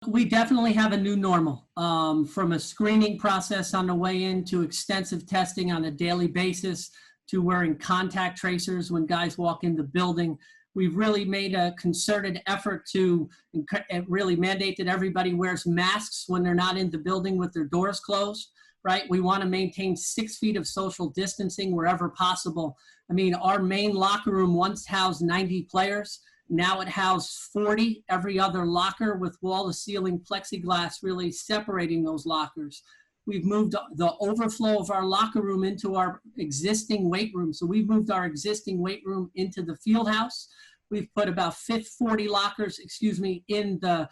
We definitely have a new normal, from a screening process on the way in to extensive testing on a daily basis to wearing contact tracers when guys walk in the building. We've really made a concerted effort to really mandate that everybody wears masks when they're not in the building with their doors closed, right? We want to maintain 6 feet of social distancing wherever possible. I mean, our main locker room once housed 90 players. Now it houses 40, every other locker with wall-to-ceiling plexiglass really separating those lockers. We've moved the overflow of our locker room into our existing weight room. So we've moved our existing weight room into the field house. We've put about 40 lockers, in the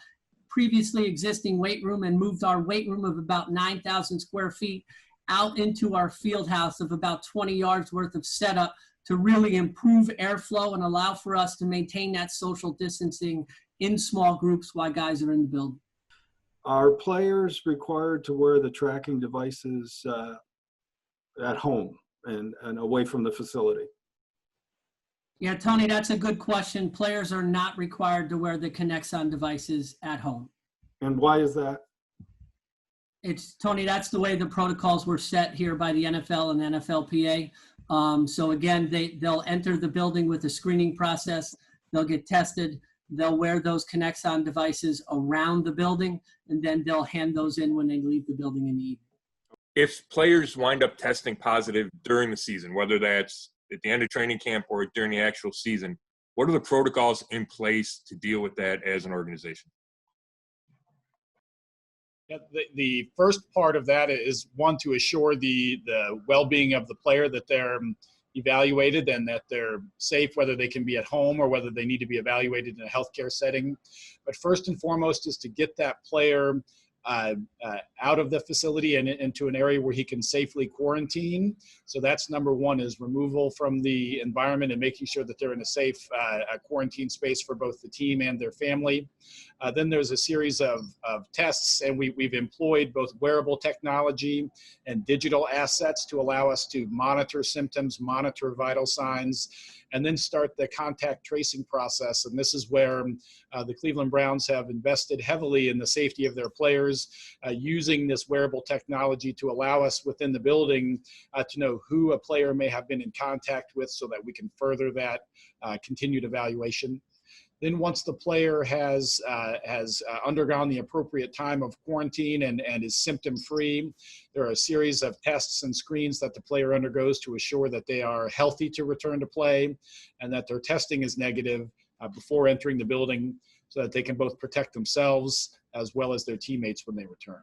previously existing weight room and moved our weight room of about 9,000 square feet out into our field house of about 20 yards worth of setup to really improve airflow and allow for us to maintain that social distancing in small groups while guys are in the building. Are players required to wear the tracking devices at home and away from the facility? Yeah, Tony, that's a good question. Players are not required to wear the Connexon devices at home. And why is that? Tony, that's the way the protocols were set here by the NFL and NFLPA. So again, they'll enter the building with a screening process. They'll get tested. They'll wear those Connexon devices around the building, and then they'll hand those in when they leave the building in the evening. If players wind up testing positive during the season, whether that's at the end of training camp or during the actual season, what are the protocols in place to deal with that as an organization? Yeah, the first part of that is one, to assure the well-being of the player, that they're evaluated and that they're safe, whether they can be at home or whether they need to be evaluated in a healthcare setting. But first and foremost is to get that player out of the facility and into an area where he can safely quarantine. So that's number one, is removal from the environment and making sure that they're in a safe quarantine space for both the team and their family. Then there's a series of tests, and we've employed both wearable technology and digital assets to allow us to monitor symptoms, monitor vital signs, and then start the contact tracing process. And this is where the Cleveland Browns have invested heavily in the safety of their players, using this wearable technology to allow us within the building to know who a player may have been in contact with, so that we can further that continued evaluation. Then once the player has undergone the appropriate time of quarantine and is symptom-free, there are a series of tests and screens that the player undergoes to assure that they are healthy to return to play and that their testing is negative before entering the building, so that they can both protect themselves as well as their teammates when they return.